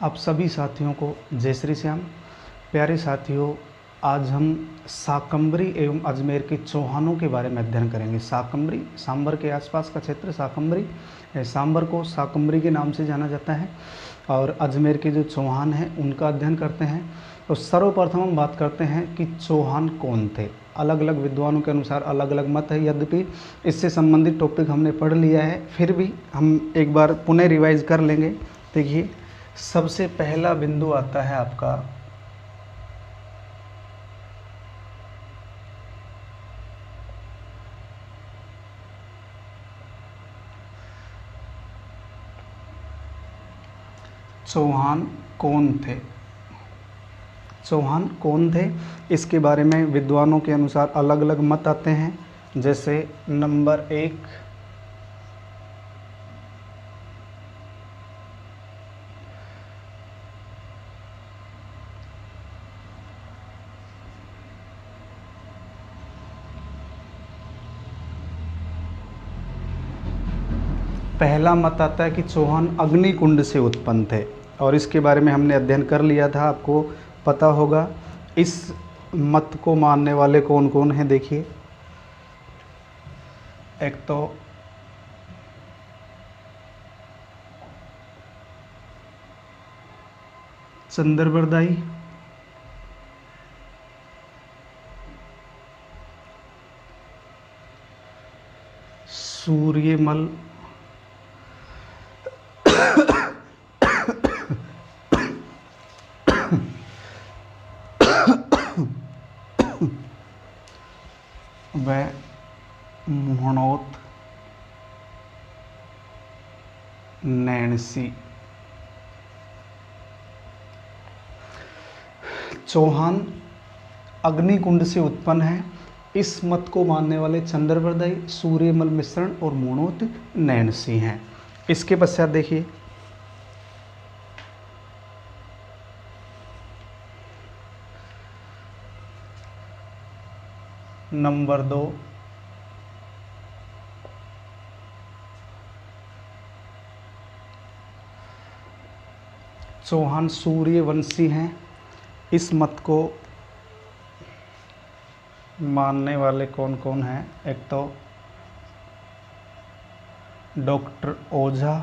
आप सभी साथियों को जय श्री श्याम। प्यारे साथियों, आज हम शाकंभरी एवं अजमेर के चौहानों के बारे में अध्ययन करेंगे। शाकंभरी सांबर के आसपास का क्षेत्र शाकंभरी, सांबर को शाकंभरी के नाम से जाना जाता है। और अजमेर के जो चौहान हैं उनका अध्ययन करते हैं। तो सर्वप्रथम हम बात करते हैं कि चौहान कौन थे। अलग अलग विद्वानों के अनुसार अलग अलग मत है, यद्यपि इससे संबंधित टॉपिक हमने पढ़ लिया है, फिर भी हम एक बार पुनः रिवाइज कर लेंगे। देखिए, सबसे पहला बिंदु आता है आपका चौहान कौन थे। चौहान कौन थे, इसके बारे में विद्वानों के अनुसार अलग अलग मत आते हैं। जैसे नंबर 1, पहला मत आता है कि चौहान अग्निकुंड से उत्पन्न थे, और इसके बारे में हमने अध्ययन कर लिया था, आपको पता होगा। इस मत को मानने वाले कौन कौन हैं, देखिए। एक तो चंद्रबरदाई, सूर्यमल, व मोहनोत नैणसी। चौहान अग्निकुंड से उत्पन्न है, इस मत को मानने वाले चंद्रबरदाई, सूर्यमल मिश्रण और मोहनोत नैणसी हैं। इसके पश्चात देखिए, नंबर 2, चौहान सूर्यवंशी हैं। इस मत को मानने वाले कौन कौन हैं, एक तो डॉक्टर ओझा,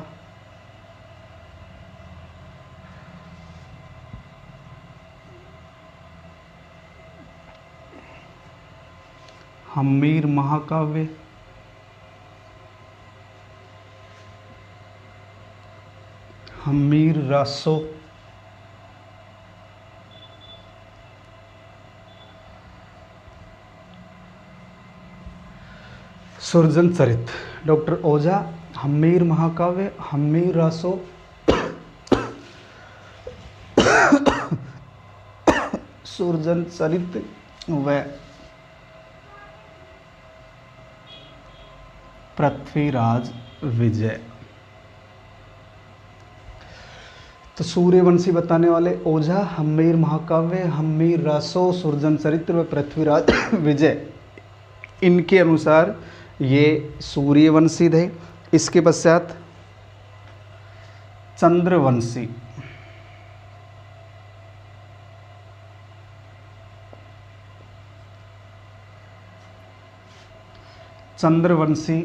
हम्मीर महाकाव्य, हम्मीर रासो, सुरजन चरित। डॉक्टर ओझा, हम्मीर महाकाव्य, हम्मीर रासो, सुरजन चरित व पृथ्वीराज विजय। तो सूर्यवंशी बताने वाले ओझा, हम्मीर महाकाव्य, हम्मीर रासो, सुरजन चरित्र व पृथ्वीराज विजय, इनके अनुसार ये सूर्यवंशी थे। इसके पश्चात चंद्रवंशी, चंद्रवंशी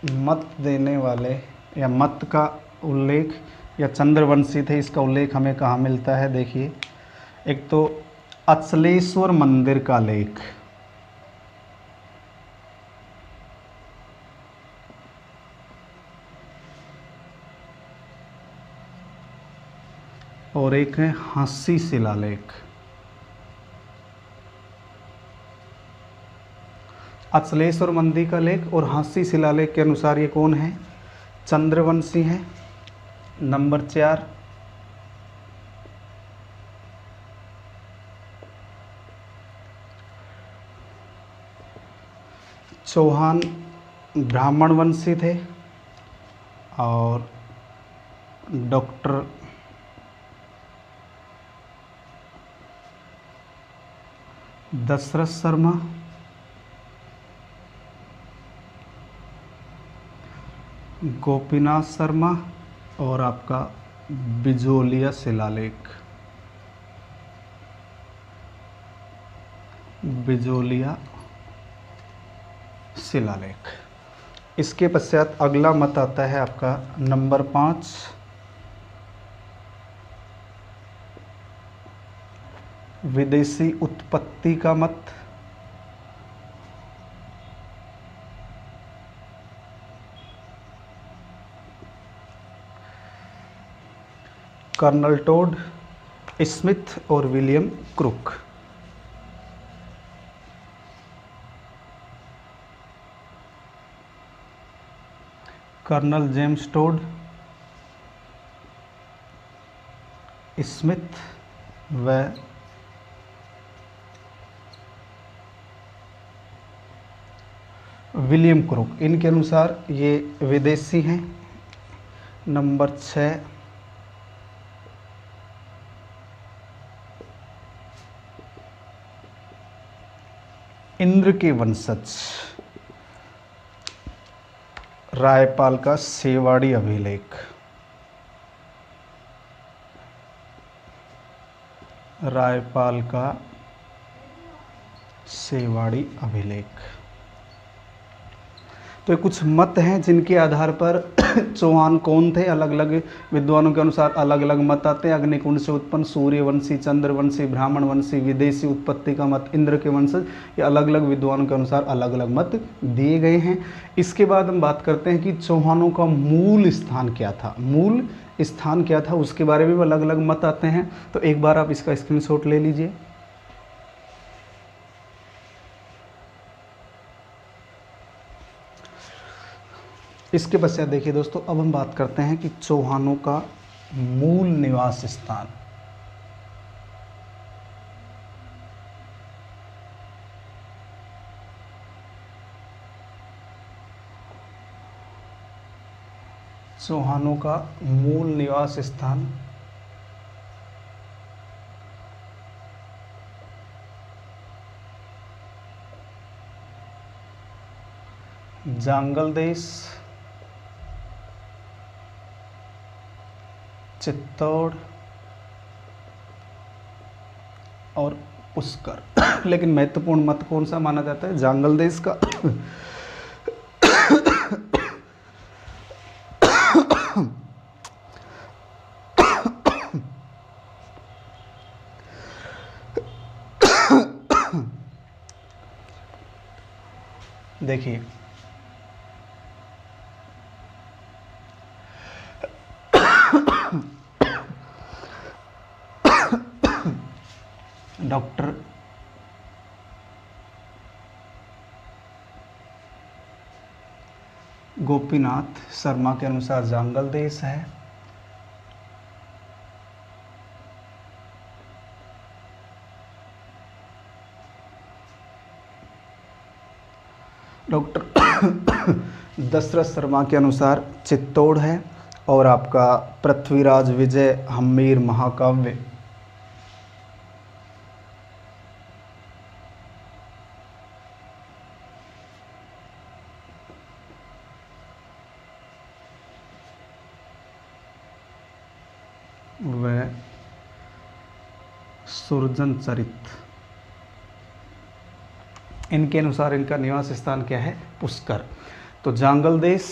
मत देने वाले या मत का उल्लेख या चंद्रवंशी थे, इसका उल्लेख हमें कहाँ मिलता है, देखिए। एक तो अचलेश्वर मंदिर का लेख, और एक है हांसी शिलालेख। अचलेश्वर मंदिर का लेख और हांसी शिलालेख के अनुसार ये कौन है, चंद्रवंशी हैं। नंबर 4, चौहान ब्राह्मण वंशी थे, और डॉक्टर दशरथ शर्मा, गोपीनाथ शर्मा और आपका बिजोलिया शिलालेख, बिजोलिया शिलालेख। इसके पश्चात अगला मत आता है आपका नंबर 5, विदेशी उत्पत्ति का मत। कर्नल टोड, स्मिथ और William Crooke. Colonel James Tod, Smith व विलियम क्रुक, इनके अनुसार ये विदेशी हैं। नंबर 6, इंद्र के वंशज, रायपाल का सेवाड़ी अभिलेख, रायपाल का सेवाड़ी अभिलेख। तो ये कुछ मत हैं जिनके आधार पर चौहान कौन थे, अलग अलग विद्वानों के अनुसार अलग अलग मत आते हैं। अग्निकुंड से उत्पन्न, सूर्यवंशी, चंद्रवंशी, ब्राह्मणवंशी, विदेशी उत्पत्ति का मत, इंद्र के वंशज, ये अलग अलग विद्वानों के अनुसार अलग अलग मत दिए गए हैं। इसके बाद हम बात करते हैं कि चौहानों का मूल स्थान क्या था, मूल स्थान क्या था, उसके बारे में भी अलग अलग मत आते हैं। तो एक बार आप इसका स्क्रीनशॉट ले लीजिए। इसके पश्चात देखिए दोस्तों, अब हम बात करते हैं कि चौहानों का मूल निवास स्थान। चौहानों का मूल निवास स्थान जांगल देश, चित्तौड़ और पुष्कर। लेकिन महत्वपूर्ण मत कौन सा माना जाता है, जांगल देश का। देखिए डॉक्टर गोपीनाथ शर्मा के अनुसार जांगल देश है। डॉक्टर दशरथ शर्मा के अनुसार चित्तौड़ है। और आपका पृथ्वीराज विजय हम्मीर महाकाव्य व सुरजन चरित, इनके अनुसार इनका निवास स्थान क्या है, पुष्कर। तो जांगल देश,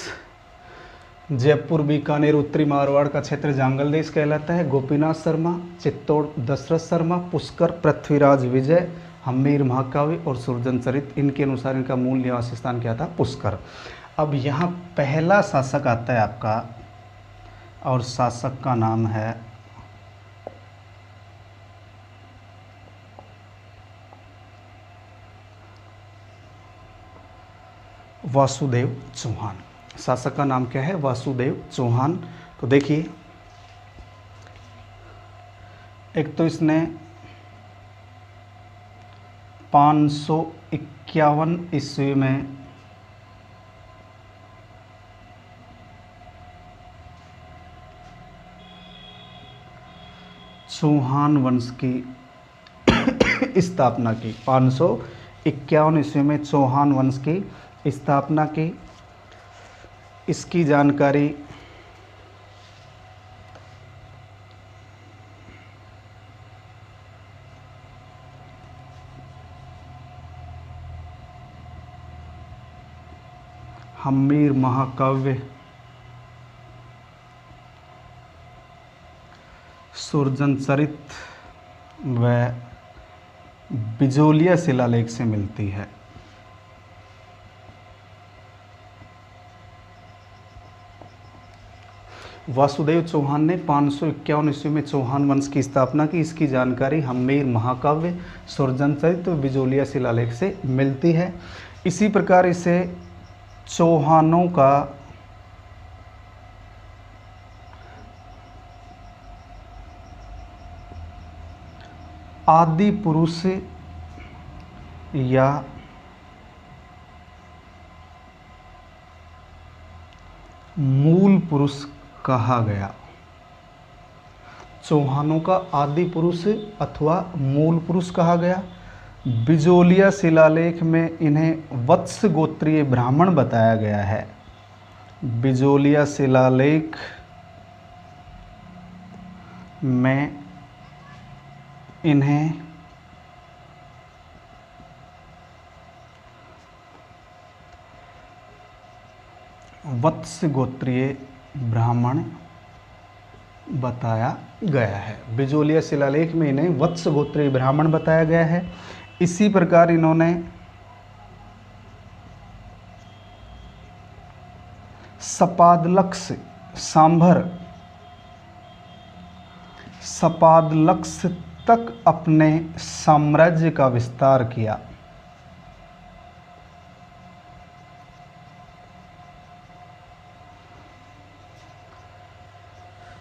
जयपुर, बीकानेर, उत्तरी मारवाड़ का क्षेत्र जांगल देश कहलाता है। गोपीनाथ शर्मा, चित्तौड़ दशरथ शर्मा, पुष्कर पृथ्वीराज विजय, हम्मीर महाकाव्य और सुरजन चरित, इनके अनुसार इनका मूल निवास स्थान क्या था, पुष्कर। अब यहाँ पहला शासक आता है आपका, और शासक का नाम है वासुदेव चौहान। शासक का नाम क्या है, वासुदेव चौहान। तो देखिए, एक तो इसने 551 ईस्वी में चौहान वंश की स्थापना की। 551 ईस्वी में चौहान वंश की स्थापना की। इसकी जानकारी हम्मीर महाकाव्य, सुरजनचरित व बिजोलिया शिलालेख से मिलती है। वासुदेव चौहान ने 551 ईस्वी में चौहान वंश की स्थापना की। इसकी जानकारी हम्मीर महाकाव्य, सुरजनचरित व बिजोलिया शिलालेख से मिलती है। इसी प्रकार इसे चौहानों का आदि पुरुष या मूल पुरुष कहा गया। चौहानों का आदि पुरुष अथवा मूल पुरुष कहा गया। बिजोलिया शिलालेख में इन्हें वत्स गोत्रीय ब्राह्मण बताया गया है। बिजोलिया शिलालेख में इन्हें वत्स गोत्रीय ब्राह्मण बताया गया है। बिजोलिया शिलालेख में इन्हें वत्स गोत्रीय ब्राह्मण बताया गया है। इसी प्रकार इन्होंने सपादलक्ष तक अपने साम्राज्य का विस्तार किया।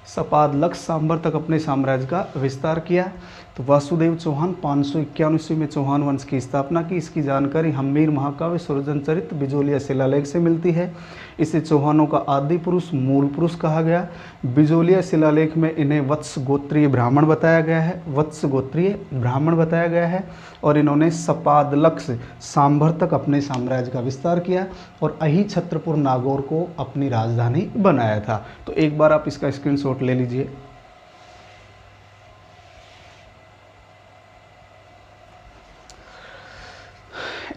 सपादलक्ष सांबर तक अपने साम्राज्य का विस्तार किया। तो वासुदेव चौहान 551 ईस्वी में चौहान वंश की स्थापना की। इसकी जानकारी हम्मीर महाकाव्य, सुरजनचरित, बिजोलिया शिलालेख से मिलती है। इसे चौहानों का आदि पुरुष, मूल पुरुष कहा गया। बिजोलिया शिलालेख में इन्हें वत्स गोत्रीय ब्राह्मण बताया गया है। वत्स गोत्रीय ब्राह्मण बताया गया है और इन्होंने सपादलक्ष सांभर तक अपने साम्राज्य का विस्तार किया और अही छत्रपुर नागौर को अपनी राजधानी बनाया था। तो एक बार आप इसका स्क्रीनशॉट ले लीजिए।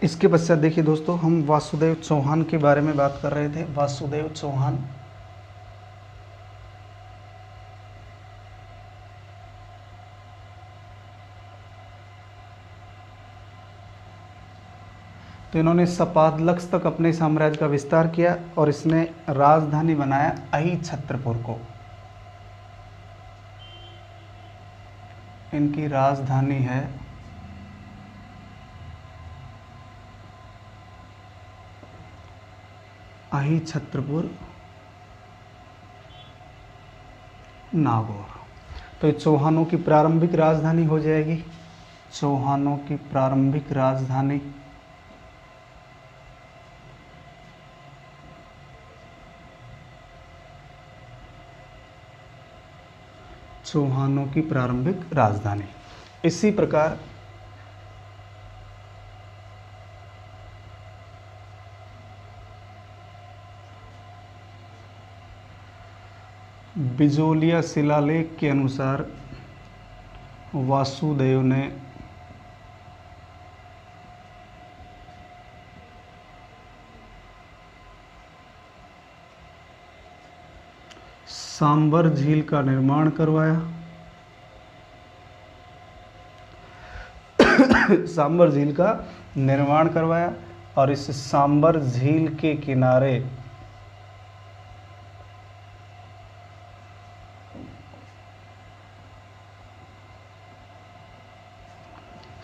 इसके पश्चात देखिए दोस्तों, हम वासुदेव चौहान के बारे में बात कर रहे थे। वासुदेव चौहान तो इन्होंने सपादलक्ष तक अपने साम्राज्य का विस्तार किया और इसने राजधानी बनाया अही छत्रपुर को। इनकी राजधानी है अही छत्रपुर नागौर। तो ये चौहानों की प्रारंभिक राजधानी हो जाएगी। चौहानों की प्रारंभिक राजधानी चौहानों की प्रारंभिक राजधानी। इसी प्रकार बिजोलिया शिलालेख के अनुसार वासुदेव ने सांबर झील का निर्माण करवाया। सांबर झील का निर्माण करवाया और इस सांबर झील के किनारे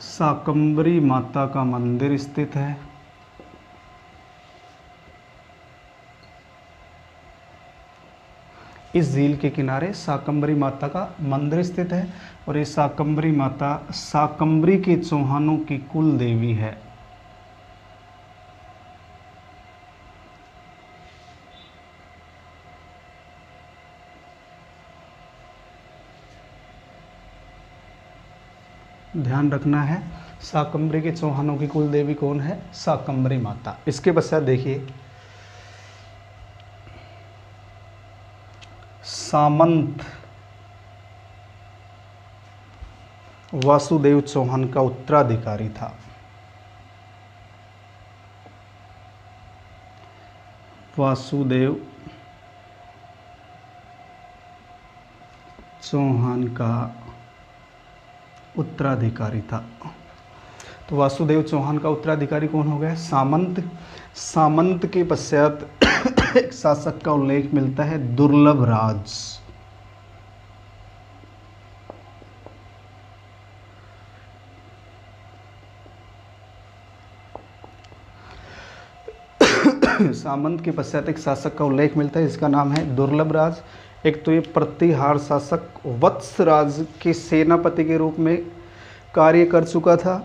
शाकंभरी माता का मंदिर स्थित है। इस झील के किनारे शाकंभरी माता का मंदिर स्थित है और ये शाकंभरी माता शाकंभरी के चौहानों की कुल देवी है। ध्यान रखना है, शाकंभरी के चौहानों की कुल देवी कौन है? शाकंभरी माता। इसके पश्चात देखिए सामंत वासुदेव चौहान का उत्तराधिकारी था। वासुदेव चौहान का उत्तराधिकारी था। तो वासुदेव चौहान का उत्तराधिकारी कौन हो गया? सामंत। सामंत के पश्चात एक शासक का उल्लेख मिलता है, दुर्लभ राज। सामंत के पश्चात एक शासक का उल्लेख मिलता है, इसका नाम है दुर्लभ राज। एक तो ये प्रतिहार शासक वत्स राज के सेनापति के रूप में कार्य कर चुका था।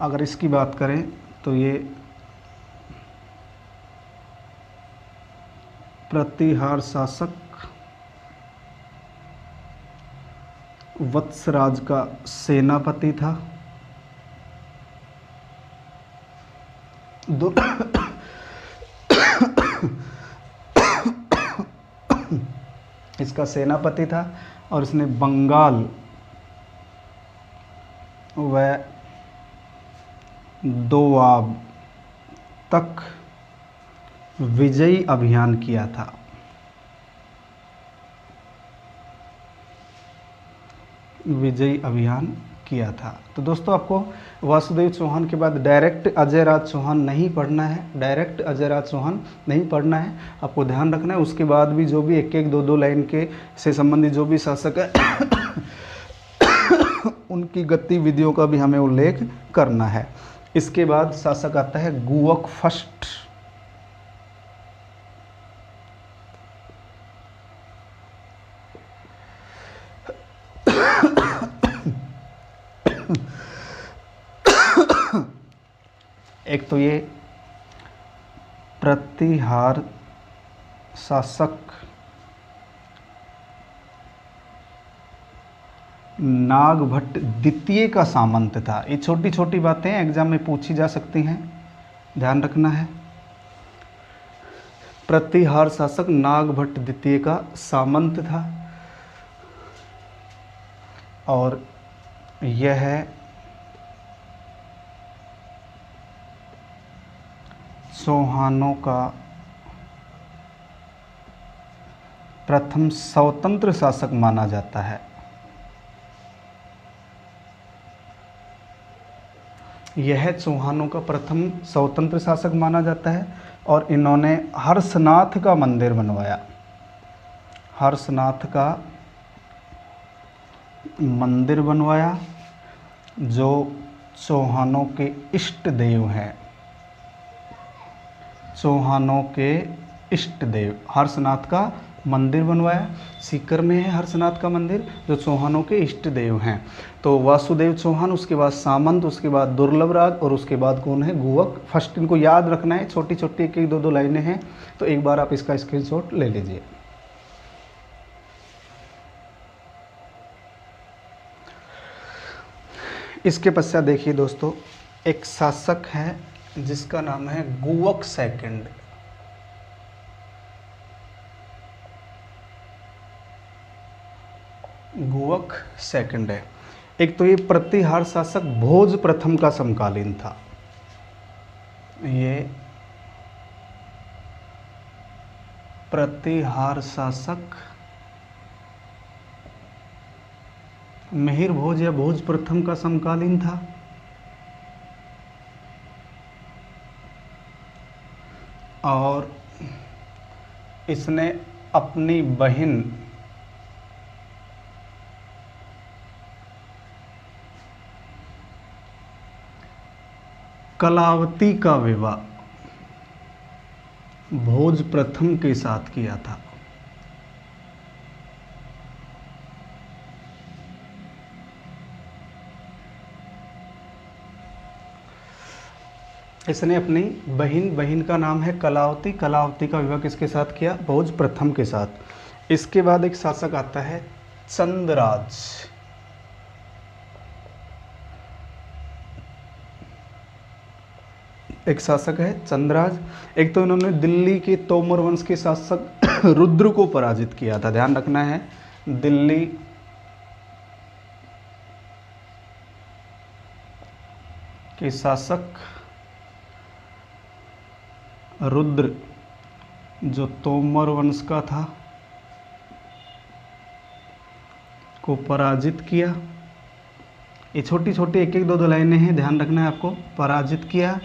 अगर इसकी बात करें तो ये प्रतिहार शासक वत्सराज का सेनापति था। इसका सेनापति था और इसने बंगाल व दोआब तक विजयी अभियान किया था। विजयी अभियान किया था। तो दोस्तों आपको वासुदेव चौहान के बाद डायरेक्ट अजय राज चौहान नहीं पढ़ना है, डायरेक्ट अजय राज चौहान नहीं पढ़ना है, आपको ध्यान रखना है। उसके बाद भी जो भी एक एक दो दो लाइन के से संबंधित जो भी शासक है उनकी गतिविधियों का भी हमें उल्लेख करना है। इसके बाद शासक आता है गुवक फर्स्ट। एक तो ये प्रतिहार शासक नागभट्ट द्वितीय का सामंत था। ये छोटी छोटी बातें एग्जाम में पूछी जा सकती हैं, ध्यान रखना है। प्रतिहार शासक नागभट्ट द्वितीय का सामंत था और यह है चौहानों का प्रथम स्वतंत्र शासक माना जाता है। यह चौहानों का प्रथम स्वतंत्र शासक माना जाता है और इन्होंने हर्षनाथ का मंदिर बनवाया। हर्षनाथ का मंदिर बनवाया जो चौहानों के इष्ट देव हैं। चौहानों के इष्ट देव हर्षनाथ का मंदिर बनवाया। सीकर में है हर्षनाथ का मंदिर जो चौहानों के इष्ट देव हैं। तो वासुदेव चौहान, उसके बाद सामंत, उसके बाद दुर्लभ राज और उसके बाद कौन है? गुवक फर्स्ट। इनको याद रखना है, छोटी छोटी एक एक दो दो लाइनें हैं, तो एक बार आप इसका स्क्रीनशॉट ले लीजिए। इसके पश्चात देखिए दोस्तों, एक शासक है जिसका नाम है गुवक सेकंड। गुवक सेकंड है। एक तो ये प्रतिहार शासक भोज प्रथम का समकालीन था। ये प्रतिहार शासक मिहिर भोज या भोज प्रथम का समकालीन था। और इसने अपनी बहन कलावती का विवाह भोज प्रथम के साथ किया था। इसने अपनी बहन का नाम है कलावती का विवाह किसके साथ किया? भोज प्रथम के साथ। इसके बाद एक शासक आता है चंद्रराज। एक शासक है चंद्रराज। एक तो इन्होंने दिल्ली के तोमर वंश के शासक रुद्र को पराजित किया था, ध्यान रखना है। दिल्ली के शासक रुद्र जो तोमर वंश का था को पराजित किया। ये छोटी छोटी एक एक दो दो लाइनें हैं, ध्यान रखना है आपको। पराजित किया।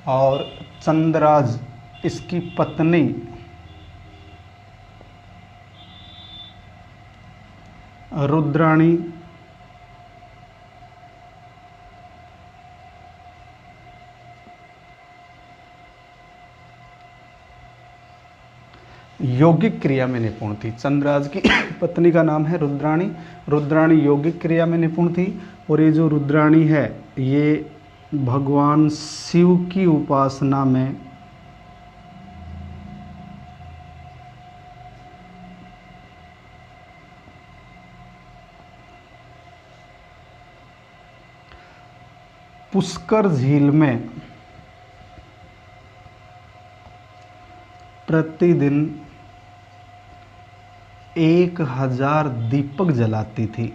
और चंद्रराज इसकी पत्नी रुद्राणी यौगिक क्रिया में निपुण थी। चंद्रराज की पत्नी का नाम है रुद्राणी। रुद्राणी यौगिक क्रिया में निपुण थी। और ये जो रुद्राणी है ये भगवान शिव की उपासना में पुष्कर झील में प्रतिदिन 1000 दीपक जलाती थी।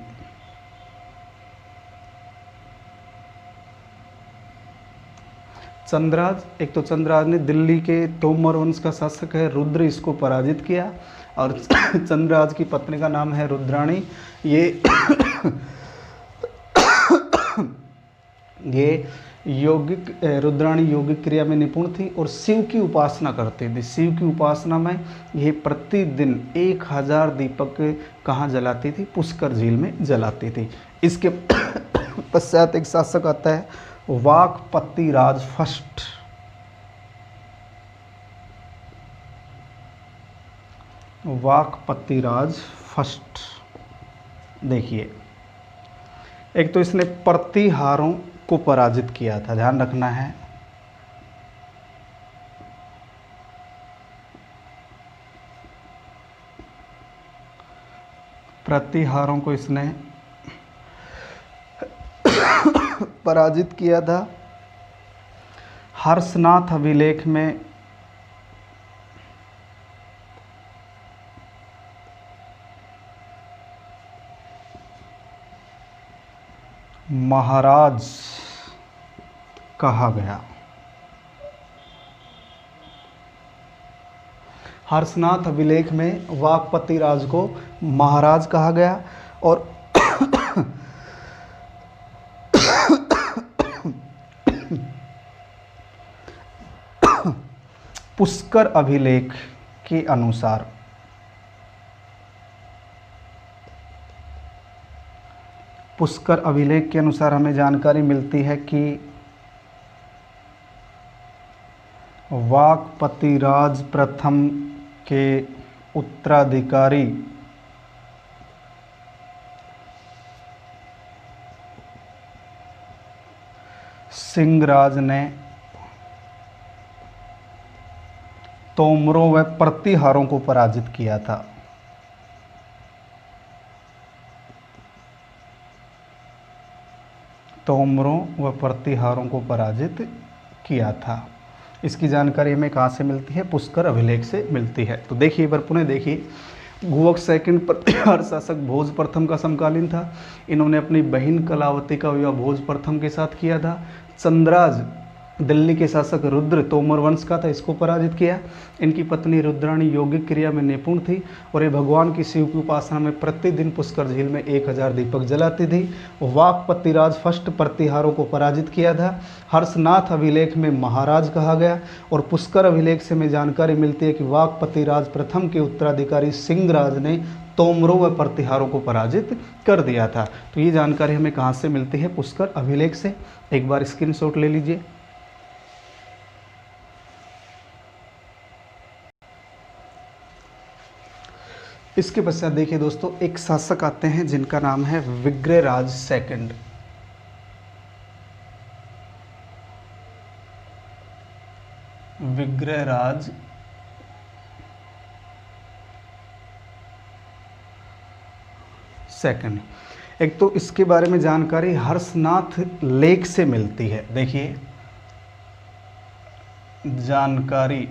चंद्रराज, एक तो चंद्रराज ने दिल्ली के तोमर वंश का शासक है रुद्र, इसको पराजित किया। और चंद्रराज की पत्नी का नाम है रुद्राणी। ये यौगिक रुद्राणी यौगिक क्रिया में निपुण थी और शिव की उपासना करती थी। शिव की उपासना में ये प्रतिदिन 1000 दीपक कहाँ जलाती थी? पुष्कर झील में जलाती थी। इसके पश्चात एक शासक आता है वाकपतिराज फर्स्ट। वाकपतिराज फर्स्ट, देखिए एक तो इसने प्रतिहारों को पराजित किया था, ध्यान रखना है। प्रतिहारों को इसने पराजित किया था। हर्षनाथ अभिलेख में महाराज कहा गया। हर्षनाथ अभिलेख में वाकपतिराज को महाराज कहा गया। और पुष्कर अभिलेख के अनुसार हमें जानकारी मिलती है कि वाकपतिराज प्रथम के उत्तराधिकारी सिंहराज ने तोमरों व प्रतिहारों को पराजित किया था। तोमरों व प्रतिहारों को पराजित किया था। इसकी जानकारी हमें कहाँ से मिलती है? पुष्कर अभिलेख से मिलती है। तो देखिए, पर पुनः देखिए, गुवक सेकंड प्रतिहार शासक भोज प्रथम का समकालीन था। इन्होंने अपनी बहन कलावती का विवाह भोज प्रथम के साथ किया था। चंद्रराज दिल्ली के शासक रुद्र तोमर वंश का था, इसको पराजित किया। इनकी पत्नी रुद्राणी यौगिक क्रिया में निपुण थी और ये भगवान की शिव की उपासना में प्रतिदिन पुष्कर झील में 1000 दीपक जलाती थी। वाकपतिराज फर्स्ट प्रतिहारों को पराजित किया था। हर्षनाथ अभिलेख में महाराज कहा गया। और पुष्कर अभिलेख से हमें जानकारी मिलती है कि वाकपतिराज प्रथम के उत्तराधिकारी सिंहराज ने तोमरों व प्रतिहारों को पराजित कर दिया था। तो ये जानकारी हमें कहाँ से मिलती है? पुष्कर अभिलेख से। एक बार स्क्रीनशॉट ले लीजिए। इसके पश्चात देखिए दोस्तों, एक शासक आते हैं जिनका नाम है विग्रहराज सेकंड। विग्रहराज सेकंड। एक तो इसके बारे में जानकारी हर्षनाथ लेख से मिलती है। देखिए, जानकारी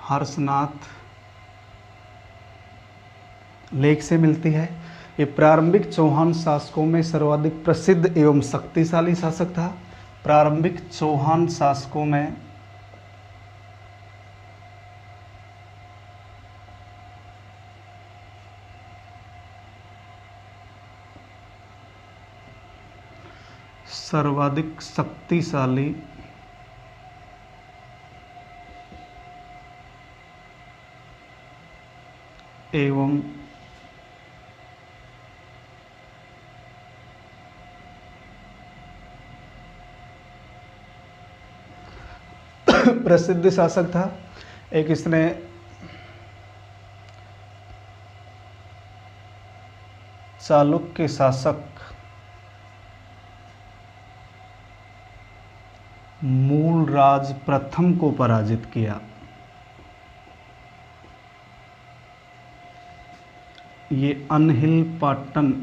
हर्षनाथ लेख से मिलती है। ये प्रारंभिक चौहान शासकों में सर्वाधिक प्रसिद्ध एवं शक्तिशाली शासक था। प्रारंभिक चौहान शासकों में सर्वाधिक शक्तिशाली एवं प्रसिद्ध शासक था। एक इसने चालुक्य शासक मूलराज प्रथम को पराजित किया। ये अनहिल पाटन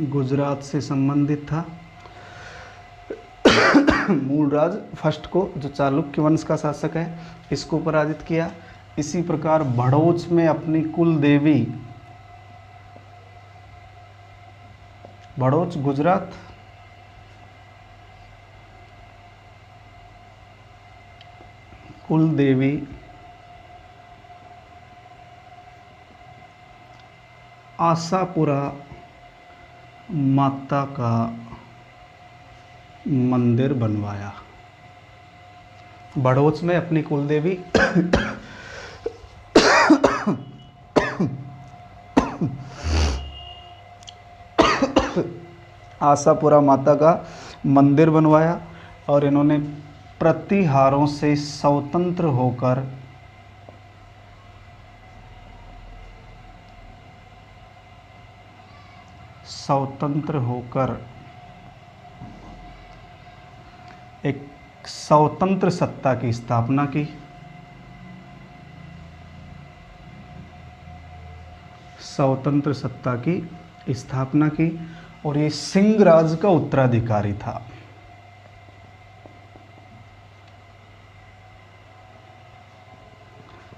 गुजरात से संबंधित था। मूलराज फर्स्ट को, जो चालुक्य वंश का शासक है, इसको पराजित किया। इसी प्रकार भड़ोच में अपनी कुल देवी, भड़ोच गुजरात, कुल देवी आशापुरा माता का मंदिर बनवाया। भड़ोच में अपनी कुलदेवी आशापुरा माता का मंदिर बनवाया और इन्होंने प्रतिहारों से स्वतंत्र होकर एक स्वतंत्र सत्ता की स्थापना की। स्वतंत्र सत्ता की स्थापना की और ये सिंह राज का उत्तराधिकारी था।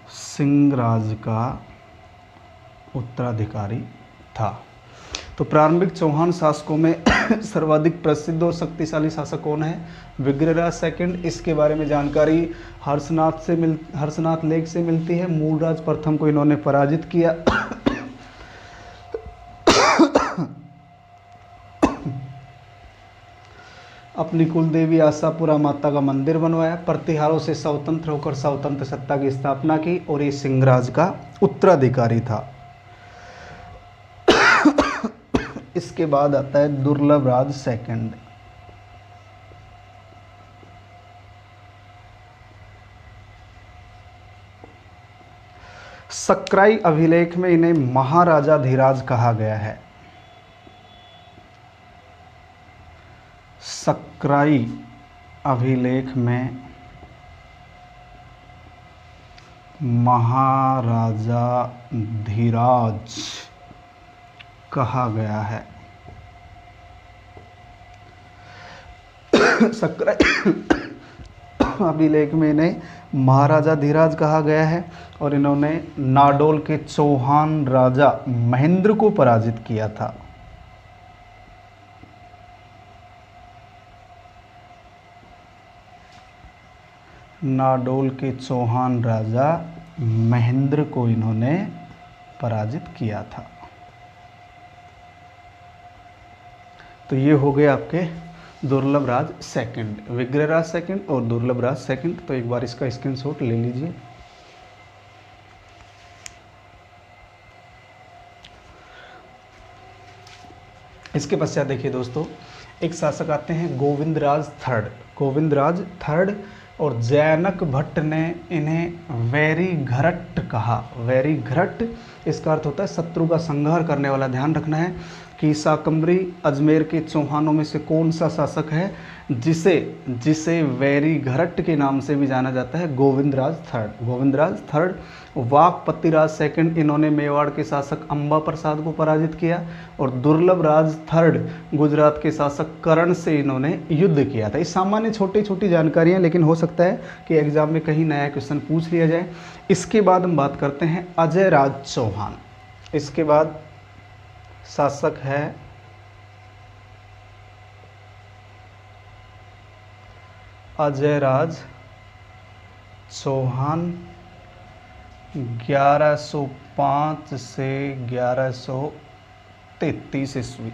सिंह राज का उत्तराधिकारी था। तो प्रारंभिक चौहान शासकों में सर्वाधिक प्रसिद्ध और शक्तिशाली शासक कौन है? विग्रहराज सेकंड। इसके बारे में जानकारी हर्षनाथ लेख से मिलती है। मूलराज प्रथम को इन्होंने पराजित किया। अपनी कुलदेवी आशापुरा माता का मंदिर बनवाया, प्रतिहारों से स्वतंत्र होकर स्वतंत्र सत्ता की स्थापना की और ये सिंहराज का उत्तराधिकारी था। इसके बाद आता है दुर्लभ राज सेकंड। सक्राई अभिलेख में इन्हें महाराजाधिराज कहा गया है। सक्राई अभिलेख में महाराजाधिराज कहा गया है। सक्राई अभिलेख में इन्हें महाराजाधिराज कहा गया है और इन्होंने नाडोल के चौहान राजा महेंद्र को पराजित किया था। नाडोल के चौहान राजा महेंद्र को इन्होंने पराजित किया था। तो ये हो गए आपके दुर्लभ राज सेकंड, विग्रहराज सेकंड और दुर्लभ राज सेकंड। तो एक बार इसका स्क्रीनशॉट ले लीजिए। इसके पश्चात देखिए दोस्तों, एक शासक आते हैं गोविंदराज थर्ड। गोविंदराज थर्ड और जैनक भट्ट ने इन्हें वैरीघरट कहा। वैरीघरट इसका अर्थ होता है शत्रु का संहार करने वाला। ध्यान रखना है कि शाकंभरी अजमेर के चौहानों में से कौन सा शासक है जिसे वैरीघरट के नाम से भी जाना जाता है? Govindraj third. Govindraj third. Vakpatiraj second, इन्होंने मेवाड़ के शासक अंबा प्रसाद को पराजित किया और दुर्लभ राज थर्ड गुजरात के शासक करण से इन्होंने युद्ध किया था। ये सामान्य छोटी छोटी जानकारियां, लेकिन हो सकता है कि एग्जाम में कहीं नया क्वेश्चन पूछ लिया जाए। इसके बाद हम बात करते हैं अजय राज चौहान। इसके बाद शासक है अजयराज चौहान 1105 से 1133 ईस्वी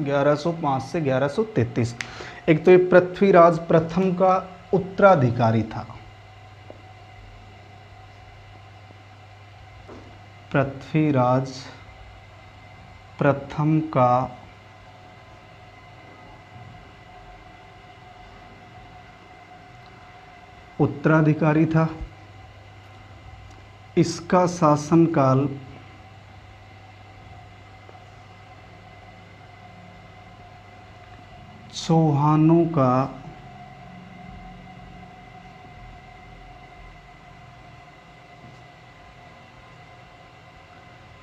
1105 से 1133। एक तो ये पृथ्वीराज प्रथम का उत्तराधिकारी था। पृथ्वीराज प्रथम का उत्तराधिकारी था। इसका शासनकाल चौहानों का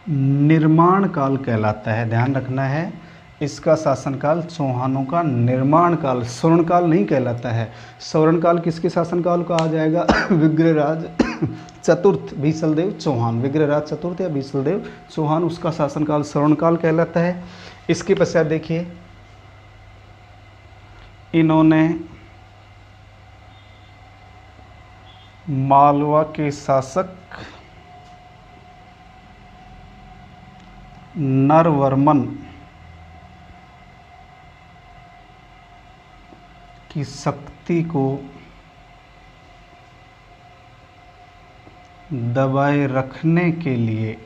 निर्माण काल कहलाता है। ध्यान रखना है, इसका शासनकाल चौहानों का निर्माण काल, स्वर्णकाल नहीं कहलाता है। स्वर्णकाल किसके शासनकाल को आ जाएगा? विग्रहराज चतुर्थ बीसलदेव चौहान, विग्रहराज चतुर्थ या बीसलदेव चौहान, उसका शासनकाल स्वर्णकाल कहलाता है। इसके पश्चात देखिए, इन्होंने मालवा के शासक नरवर्मन की शक्ति को दबाए रखने के लिए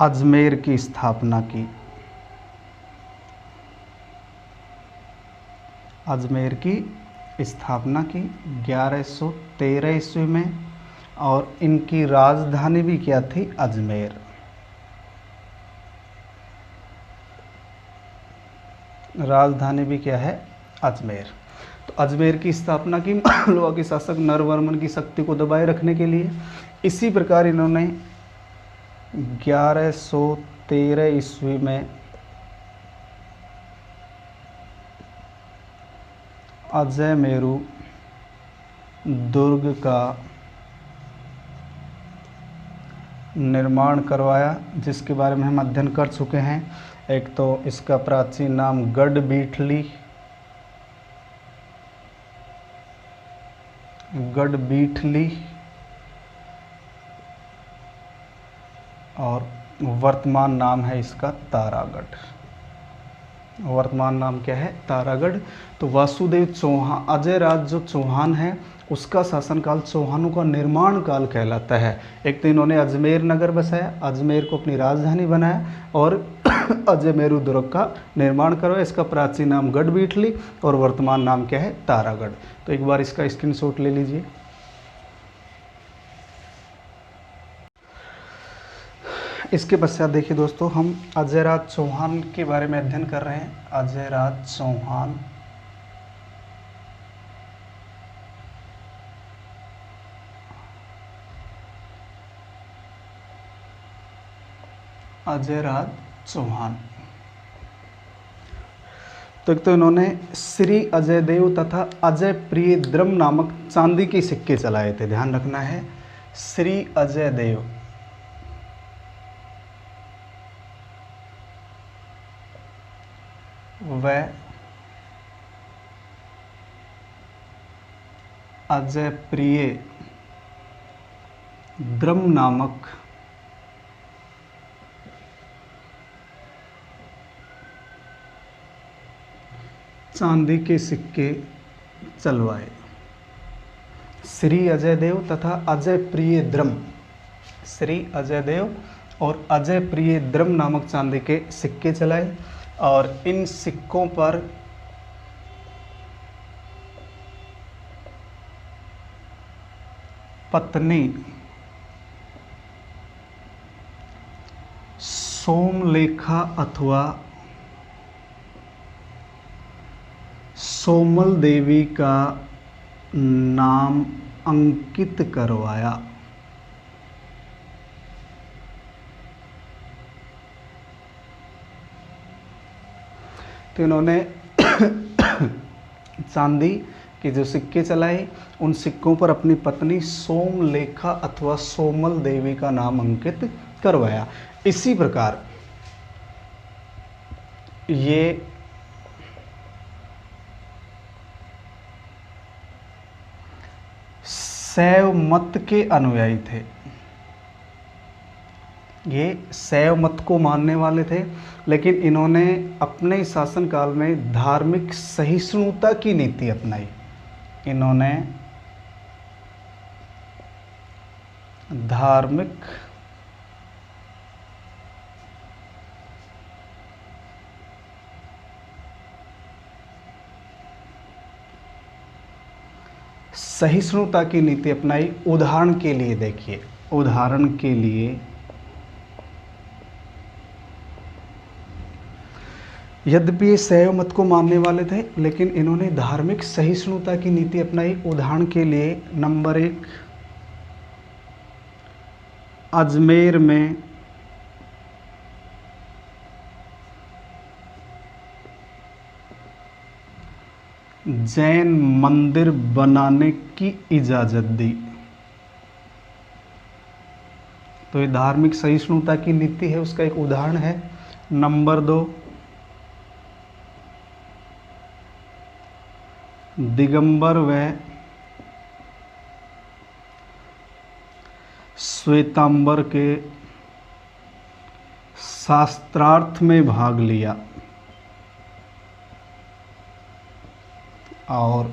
अजमेर की स्थापना की। अजमेर की स्थापना की 1113 ईस्वी में, और इनकी राजधानी भी क्या थी? अजमेर। राजधानी भी क्या है? अजमेर। तो अजमेर की स्थापना की मालवा के शासक नरवर्मन की शक्ति को दबाए रखने के लिए। इसी प्रकार इन्होंने 1113 ईस्वी में अजयमेरु दुर्ग का निर्माण करवाया, जिसके बारे में हम अध्ययन कर चुके हैं। एक तो इसका प्राचीन नाम गढ़बीठली, गढ़बीठली, और वर्तमान नाम है इसका तारागढ़। वर्तमान नाम क्या है? तारागढ़। तो वासुदेव चौहान, अजयराज जो चौहान है, उसका शासनकाल चौहानों का निर्माण काल कहलाता है। एक तो इन्होंने अजमेर नगर बसाया, अजमेर को अपनी राजधानी बनाया, और अजयमेरु दुर्ग का निर्माण करवाया। इसका प्राचीन नाम गढ़बीठली और वर्तमान नाम क्या है? तारागढ़। तो एक बार इसका स्क्रीनशॉट ले लीजिए। इसके पश्चात देखिए दोस्तों, हम अजयराज चौहान के बारे में अध्ययन कर रहे हैं। अजयराज चौहान अजयराज चौहान। तो एक तो इन्होंने श्री अजयदेव तथा अजय प्रिय द्रम नामक चांदी के सिक्के चलाए थे। ध्यान रखना है, श्री अजयदेव व अजय प्रिय द्रम नामक चांदी के सिक्के चलवाए। श्री अजयदेव तथा अजय प्रिय द्रम, श्री अजयदेव और अजय प्रिय द्रम नामक चांदी के सिक्के चलाए, और इन सिक्कों पर पत्नी सोमलेखा अथवा सोमल देवी का नाम अंकित करवाया। तो इन्होंने चांदी कि जो सिक्के चलाए उन सिक्कों पर अपनी पत्नी सोमलेखा अथवा सोमल देवी का नाम अंकित करवाया। इसी प्रकार ये शैव मत के अनुयायी थे, ये शैव मत को मानने वाले थे, लेकिन इन्होंने अपने शासनकाल में धार्मिक सहिष्णुता की नीति अपनाई। इन्होंने धार्मिक सहिष्णुता की नीति अपनाई। उदाहरण के लिए देखिए, उदाहरण के लिए यद्यपि ये शैव मत को मानने वाले थे, लेकिन इन्होंने धार्मिक सहिष्णुता की नीति अपनाई। उदाहरण के लिए नंबर 1, अजमेर में जैन मंदिर बनाने की इजाज़त दी। तो ये धार्मिक सहिष्णुता की नीति है, उसका एक उदाहरण है। नंबर 2, दिगंबर व श्वेतांबर के शास्त्रार्थ में भाग लिया और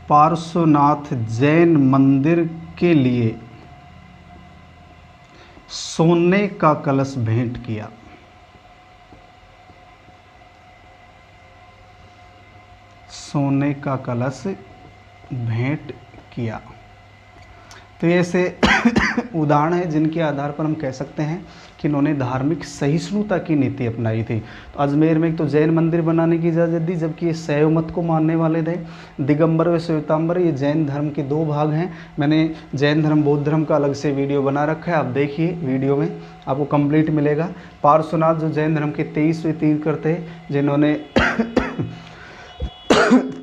पार्श्वनाथ जैन मंदिर के लिए सोने का कलश भेंट किया। सोने का कलश भेंट किया। तो ऐसे उदाहरण है जिनके आधार पर हम कह सकते हैं कि इन्होंने धार्मिक सहिष्णुता की नीति अपनाई थी। तो अजमेर में एक तो जैन मंदिर बनाने की इजाज़त दी, जबकि ये शैव मत को मानने वाले थे। दिगंबर व श्वेतांबर ये जैन धर्म के 2 भाग हैं। मैंने जैन धर्म बौद्ध धर्म का अलग से वीडियो बना रखा है, आप देखिए वीडियो में आपको कंप्लीट मिलेगा। पार्श्वनाथ जो जैन धर्म के 23वें तीर्थंकर थे, जिन्होंने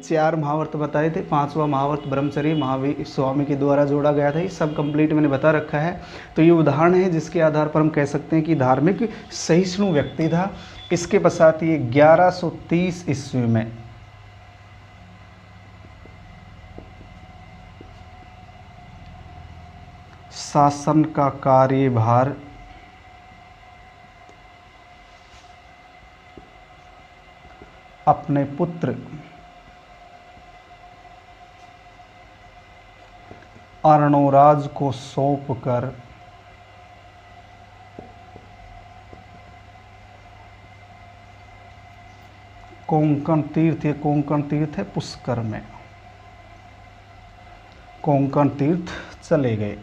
4 महाव्रत बताए थे। 5वां महाव्रत ब्रह्मचर्य महावीर स्वामी के द्वारा जोड़ा गया था। ये सब कंप्लीट मैंने बता रखा है। तो ये उदाहरण है जिसके आधार पर हम कह सकते हैं कि धार्मिक सहिष्णु व्यक्ति था। इसके पश्चात ये 1130 ईस्वी में शासन का कार्यभार अपने पुत्र अर्णोराज को सौंपकर कोंकण तीर्थ, ये कोंकण तीर्थ है पुष्कर में, कोंकण तीर्थ चले गए।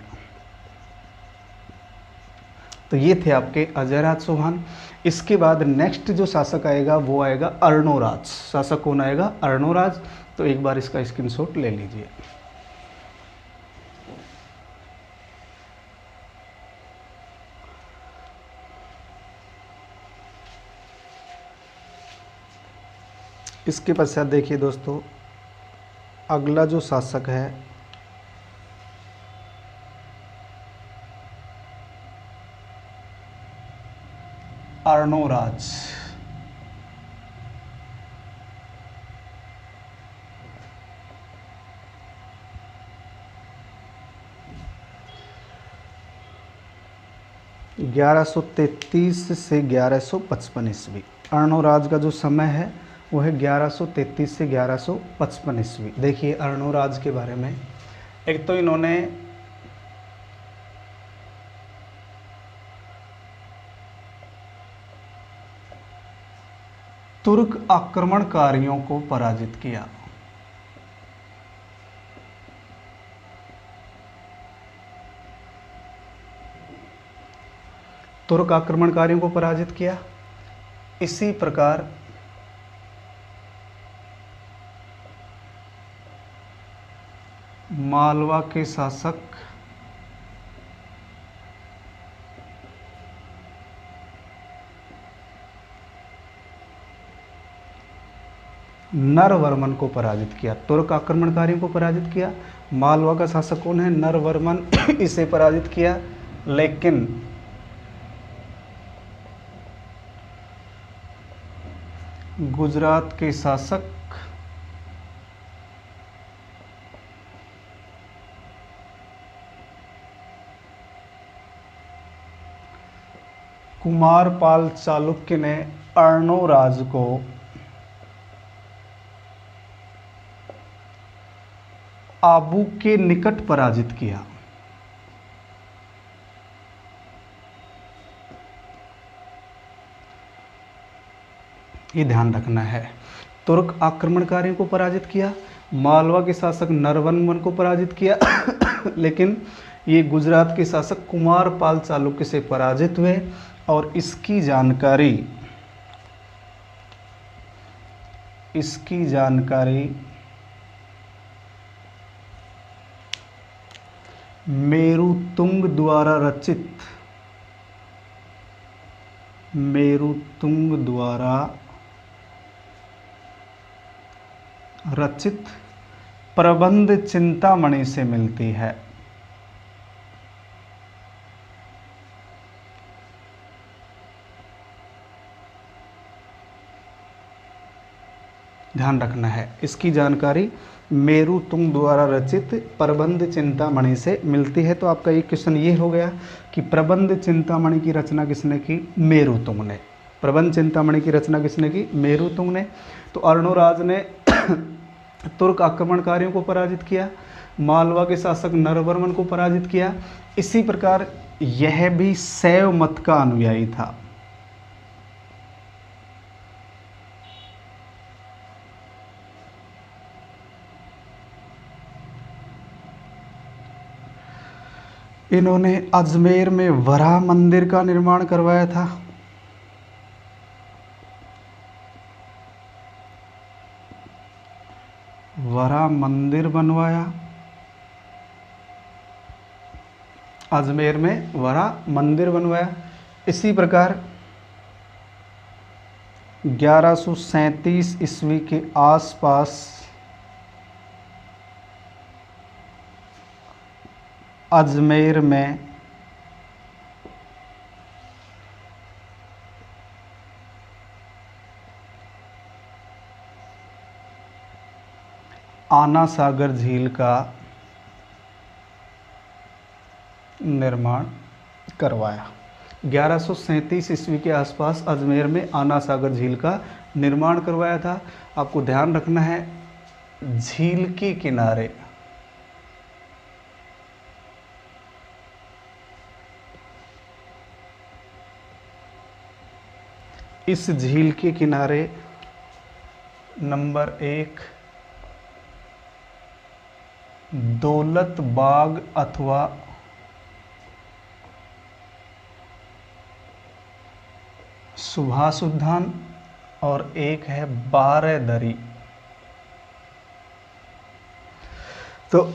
तो ये थे आपके अजयराज चौहान। इसके बाद नेक्स्ट जो शासक आएगा वो आएगा अर्णोराज। शासक कौन आएगा? अर्णोराज। तो एक बार इसका स्क्रीनशॉट ले लीजिए। इसके पश्चात देखिए दोस्तों, अगला जो शासक है अर्णोराज। ग्यारह सौ 33 से 1155 ईस्वी। अर्णोराज का जो समय है वो है 1133 से 1155 ईस्वी। देखिए अर्णोराज के बारे में, एक तो इन्होंने तुर्क आक्रमणकारियों को पराजित किया। तुर्क आक्रमणकारियों को पराजित किया। इसी प्रकार मालवा के शासक नरवर्मन को पराजित किया। तुर्क आक्रमणकारियों को पराजित किया। मालवा का शासक कौन है? नरवर्मन, इसे पराजित किया। लेकिन गुजरात के शासक कुमारपाल चालुक्य ने अर्णोराज को आबू के निकट पराजित किया। ये ध्यान रखना है। तुर्क आक्रमणकारियों को पराजित किया, मालवा के शासक नरवर्मन को पराजित किया लेकिन ये गुजरात के शासक कुमारपाल चालुक्य से पराजित हुए। और इसकी जानकारी मेरुतुंग द्वारा रचित प्रबंध चिंतामणि से मिलती है। ध्यान रखना है, इसकी जानकारी मेरुतुंग द्वारा रचित प्रबंध चिंतामणि से मिलती है। तो आपका एक क्वेश्चन ये हो गया कि प्रबंध चिंतामणि की रचना किसने की? मेरुतुंग ने। प्रबंध चिंतामणि की रचना किसने की? मेरुतुंग ने। तो अर्णोराज ने तुर्क आक्रमणकारियों को पराजित किया, मालवा के शासक नरवर्मन को पराजित किया। इसी प्रकार यह भी शैव मत का अनुयायी था। इन्होंने अजमेर में वराह मंदिर का निर्माण करवाया था। वराह मंदिर बनवाया, अजमेर में वराह मंदिर बनवाया। इसी प्रकार 1137 ईस्वी के आसपास अजमेर में आना सागर झील का निर्माण करवाया। 1137 ईस्वी के आसपास अजमेर में आना सागर झील का निर्माण करवाया था। आपको ध्यान रखना है, झील के किनारे इस झील के किनारे नंबर 1 दौलत बाग अथवा सुभाष उद्यान और एक है बारहदरी। तो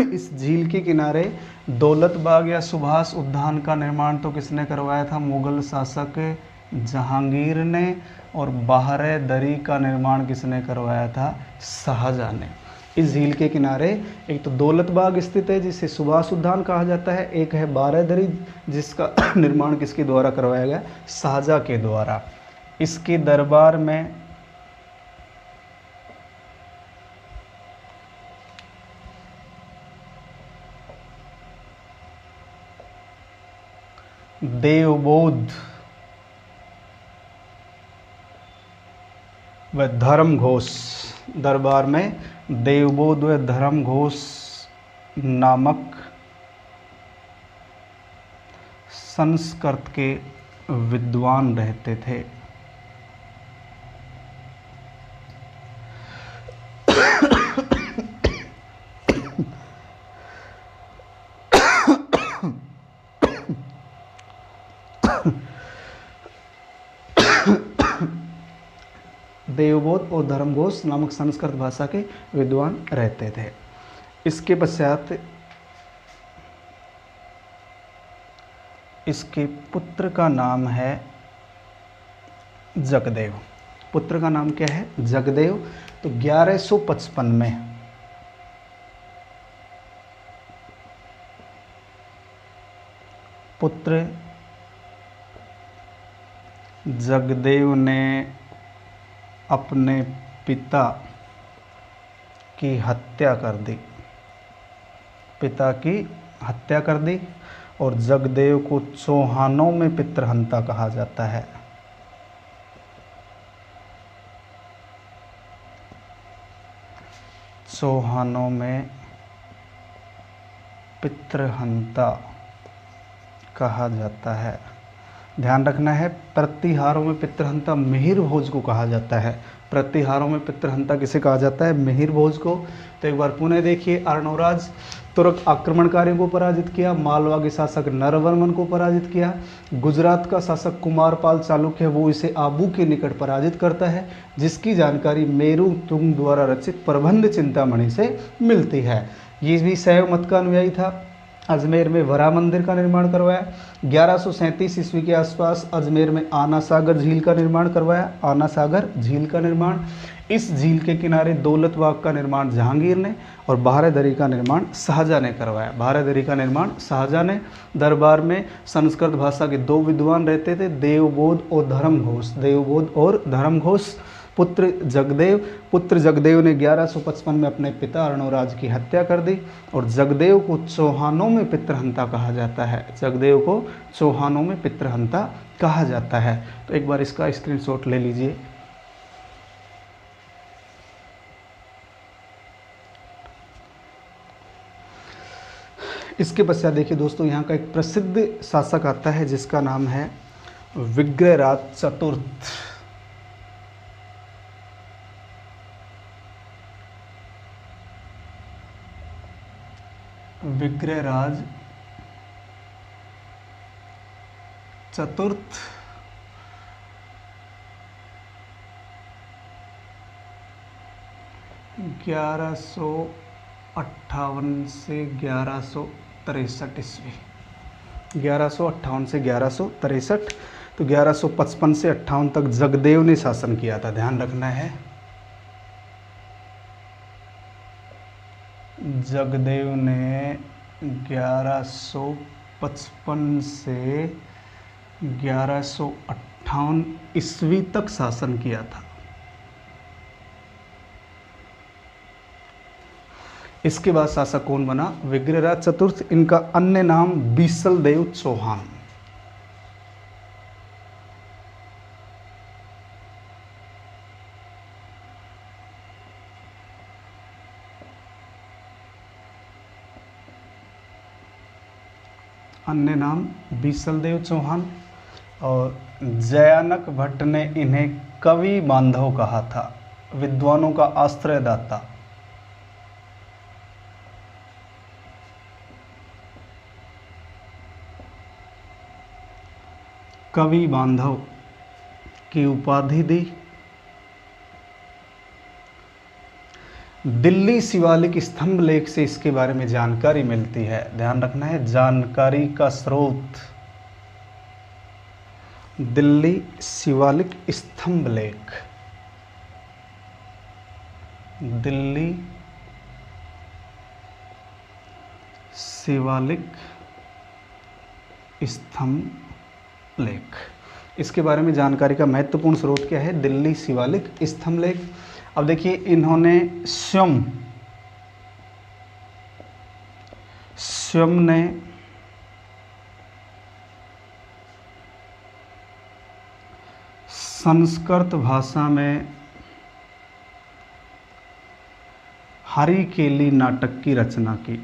इस झील के किनारे दौलत बाग या सुभाष उद्यान का निर्माण तो किसने करवाया था? मुगल शासक जहांगीर ने। और बारहदरी का निर्माण किसने करवाया था? शाहजहां ने। इस झील के किनारे एक तो दौलत बाग स्थित है जिसे सुभाष उद्यान कहा जाता है, एक है बारहदरी जिसका निर्माण किसके द्वारा करवाया गया? शाहजहां के द्वारा। इसके दरबार में देवबोध व धर्मघोष, दरबार में देवबोध व धर्मघोष नामक संस्कृत के विद्वान रहते थे। देवबोध और धर्मघोष नामक संस्कृत भाषा के विद्वान रहते थे। इसके पश्चात इसके पुत्र का नाम है जगदेव। पुत्र का नाम क्या है? जगदेव। तो 1155 में पुत्र जगदेव ने अपने पिता की हत्या कर दी, पिता की हत्या कर दी, और जगदेव को चौहानों में पितृहंता कहा जाता है। चौहानों में पितृहंता कहा जाता है। ध्यान रखना है, प्रतिहारों में पितृहंता मिहिर भोज को कहा जाता है। प्रतिहारों में पितृहंता किसे कहा जाता है? मिहिर भोज को। तो एक बार पुनः देखिए, अर्णोराज तुर्क आक्रमणकारियों को पराजित किया, मालवा के शासक नरवर्मन को पराजित किया, गुजरात का शासक कुमारपाल चालुक्य वो इसे आबू के निकट पराजित करता है, जिसकी जानकारी मेरू तुंग द्वारा रचित प्रबंध चिंतामणि से मिलती है। ये भी शैव मत का अनुयायी था। अजमेर में वरा मंदिर का निर्माण करवाया। 1137 ईस्वी के आसपास अजमेर में आना सागर झील का निर्माण करवाया। आना सागर झील का निर्माण, इस झील के किनारे दौलत बाग का निर्माण जहांगीर ने और बारादरी का निर्माण शाहजहाँ ने करवाया। बारादरी का निर्माण शाहजहाँ ने। दरबार में संस्कृत भाषा के 2 विद्वान रहते थे, देवबोध और धर्मघोष। देवबोध और धर्मघोष। पुत्र जगदेव ने 1155 में अपने पिता अर्णोराज की हत्या कर दी, और जगदेव को चौहानों में पितृहंता कहा जाता है। जगदेव को चौहानों में पितृहंता कहा जाता है। तो एक बार इसका स्क्रीनशॉट ले लीजिए। इसके पश्चात देखिए दोस्तों, यहाँ का एक प्रसिद्ध शासक आता है जिसका नाम है विग्रहराज चतुर्थ। विग्रहराज चतुर्थ 1158 से 1163 ईस्वी। 1158 से 1163। तो 1155 से 58 तक जगदेव ने शासन किया था। ध्यान रखना है, जगदेव ने 1155 से 1158 ईस्वी तक शासन किया था। इसके बाद शासक कौन बना? विग्रहराज चतुर्थ। इनका अन्य नाम बीसलदेव चौहान। अन्य नाम बीसलदेव चौहान। और जयानक भट्ट ने इन्हें कवि बांधव कहा था, विद्वानों का आश्रयदाता। कवि बांधव की उपाधि दी। दिल्ली शिवालिक स्तंभ लेख से इसके बारे में जानकारी मिलती है। ध्यान रखना है, जानकारी का स्रोत दिल्ली शिवालिक स्तंभ लेख। दिल्ली शिवालिक स्तंभ लेख, इसके बारे में जानकारी का महत्वपूर्ण स्रोत क्या है? दिल्ली शिवालिक स्तंभ लेख। अब देखिए, इन्होंने स्वयं ने संस्कृत भाषा में हरिकेली नाटक की रचना की।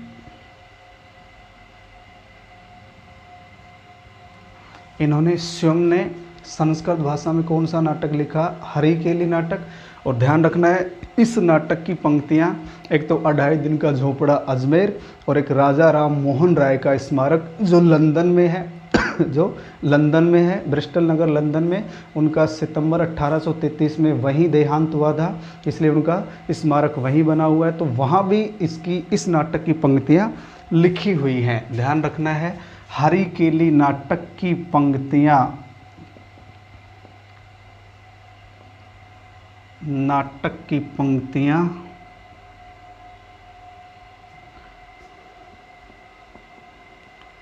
इन्होंने स्वयं ने संस्कृत भाषा में कौन सा नाटक लिखा? हरिकेली नाटक। और ध्यान रखना है, इस नाटक की पंक्तियाँ एक तो 2.5 दिन का झोपड़ा अजमेर और एक राजा राम मोहन राय का स्मारक जो लंदन में है ब्रिस्टल नगर लंदन में, उनका सितंबर 1833 में वहीं देहांत हुआ था, इसलिए उनका स्मारक वहीं बना हुआ है। तो वहाँ भी इस नाटक की पंक्तियाँ लिखी हुई हैं। ध्यान रखना है, हरिकेली नाटक की पंक्तियाँ नाटक की पंक्तियाँ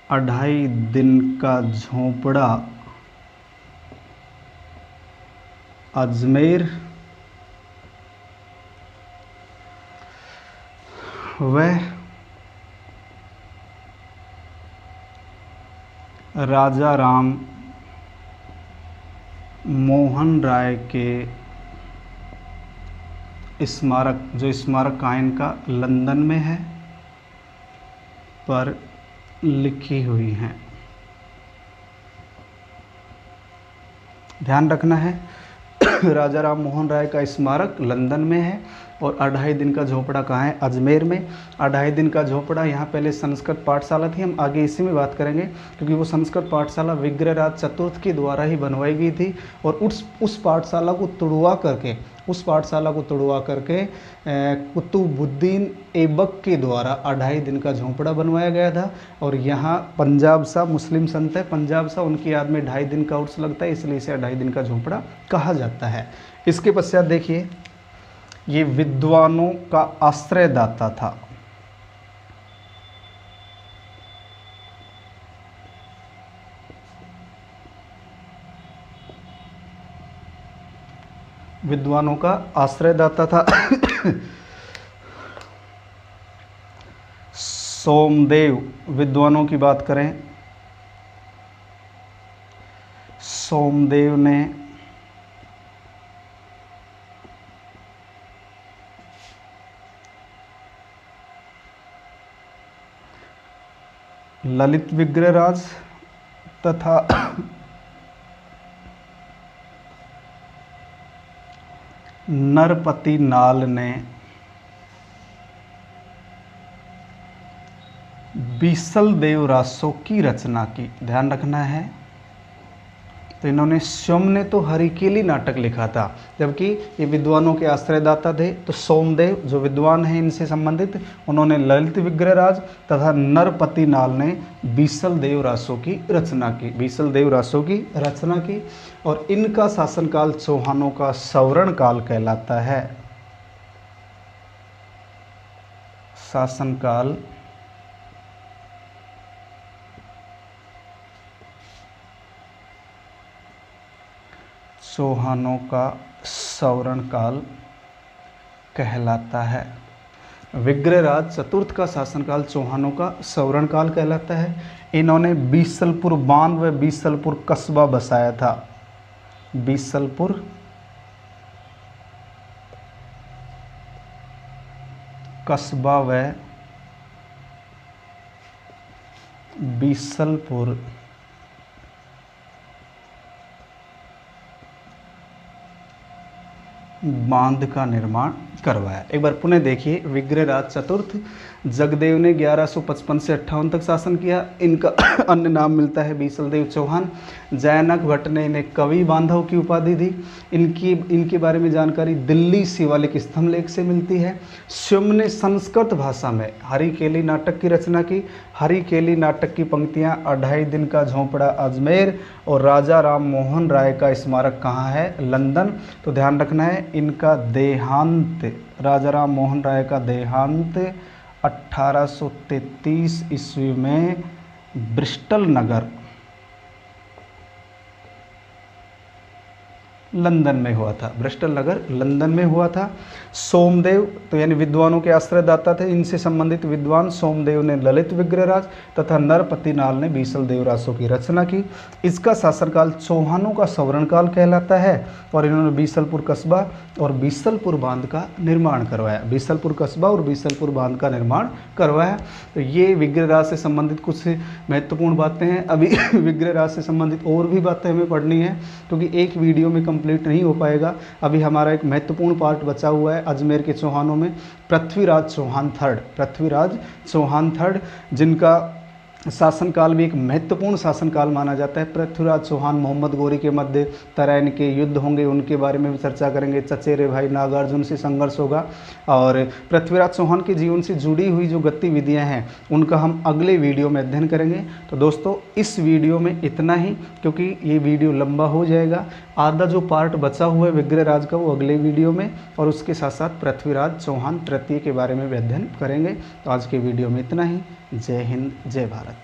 अढ़ाई दिन का झोंपड़ा अजमेर वह राजा राम मोहन राय के स्मारक, जो स्मारक कायन का लंदन में है, पर लिखी हुई हैं। ध्यान रखना है राजा राम मोहन राय का स्मारक लंदन में है और अढ़ाई दिन का झोपड़ा कहाँ है? अजमेर में। अढ़ाई दिन का झोपड़ा, यहाँ पहले संस्कृत पाठशाला थी, हम आगे इसी में बात करेंगे, क्योंकि वो संस्कृत पाठशाला विग्रहराज चतुर्थ के द्वारा ही बनवाई गई थी और उस पाठशाला को तुड़वा करके कुतुबुद्दीन ऐबक के द्वारा अढ़ाई दिन का झोंपड़ा बनवाया गया था। और यहाँ पंजाब सा मुस्लिम संत है, पंजाब सा, उनकी याद में 2.5 दिन का उर्स लगता है, इसलिए इसे अढ़ाई दिन का झोंपड़ा कहा जाता है। इसके पश्चात देखिए, ये विद्वानों का आश्रयदाता था। विद्वानों का आश्रयदाता था सोमदेव। विद्वानों की बात करें, सोमदेव ने ललित विग्रहराज तथा नरपति नाल ने बीसल देव रासों की रचना की। ध्यान रखना है, तो इन्होंने स्वयं ने तो हरिकेली नाटक लिखा था, जबकि ये विद्वानों के आश्रयदाता थे। तो सोमदेव जो विद्वान हैं इनसे संबंधित, उन्होंने ललित विग्रहराज तथा नरपति नाल ने बीसल देव रासों की रचना की। और इनका शासनकाल चौहानों का सवर्ण काल कहलाता है। शासनकाल चौहानों का सवर्ण काल कहलाता है। विग्रहराज चतुर्थ का शासनकाल चौहानों का सवर्ण काल कहलाता है। इन्होंने बीसलपुर बांध व बीसलपुर कस्बा बसाया था। बीसलपुर कस्बा व बीसलपुर बांध का निर्माण करवाया। एक बार पुनः देखिए, विग्रहराज चतुर्थ जगदेव ने 1155 से 58 तक शासन किया। इनका अन्य नाम मिलता है बीसलदेव चौहान। जयनक भट्ट ने इन्हें कवि बांधव की उपाधि दी। इनके बारे में जानकारी दिल्ली शिवालिक स्तंभ लेख से मिलती है। स्वयं ने संस्कृत भाषा में हरिकेली नाटक की रचना की। हरिकेली नाटक की पंक्तियां अढ़ाई दिन का झोंपड़ा अजमेर और राजा राम मोहन राय का स्मारक कहाँ है? लंदन। तो ध्यान रखना है, इनका देहांत, राजा राम मोहन राय का देहांत 1833 ईस्वी में ब्रिस्टल नगर लंदन में हुआ था। ब्रिस्टल नगर लंदन में हुआ था। सोमदेव तो यानी विद्वानों के आश्रयदाता थे। इनसे संबंधित विद्वान सोमदेव ने ललित विग्रहराज तथा नरपति नाल ने बीसल देव रासों की रचना की। इसका शासनकाल चौहानों का सवर्ण काल कहलाता है और इन्होंने बीसलपुर कस्बा और बीसलपुर बांध का निर्माण करवाया। बीसलपुर कस्बा और बीसलपुर बांध का निर्माण करवाया। तो ये विग्रहराज से संबंधित कुछ महत्वपूर्ण बातें हैं। अभी विग्रहराज से संबंधित और भी बातें हमें पढ़नी है, क्योंकि एक वीडियो में कंप्लीट नहीं हो पाएगा। अभी हमारा एक महत्वपूर्ण पार्ट बचा हुआ है अजमेर के चौहानों में, पृथ्वीराज चौहान थर्ड, जिनका शासनकाल भी एक महत्वपूर्ण शासनकाल माना जाता है। पृथ्वीराज चौहान मोहम्मद गोरी के मध्य तराइन के युद्ध होंगे, उनके बारे में भी चर्चा करेंगे। चचेरे भाई नागार्जुन से संघर्ष होगा और पृथ्वीराज चौहान के जीवन से जुड़ी हुई जो गतिविधियां हैं उनका हम अगले वीडियो में अध्ययन करेंगे। तो दोस्तों इस वीडियो में इतना ही, क्योंकि ये वीडियो लंबा हो जाएगा। आधा जो पार्ट बचा हुआ है विग्रहराज का वो अगले वीडियो में, और उसके साथ साथ पृथ्वीराज चौहान तृतीय के बारे में भी अध्ययन करेंगे। तो आज के वीडियो में इतना ही। जय हिंद, जय भारत।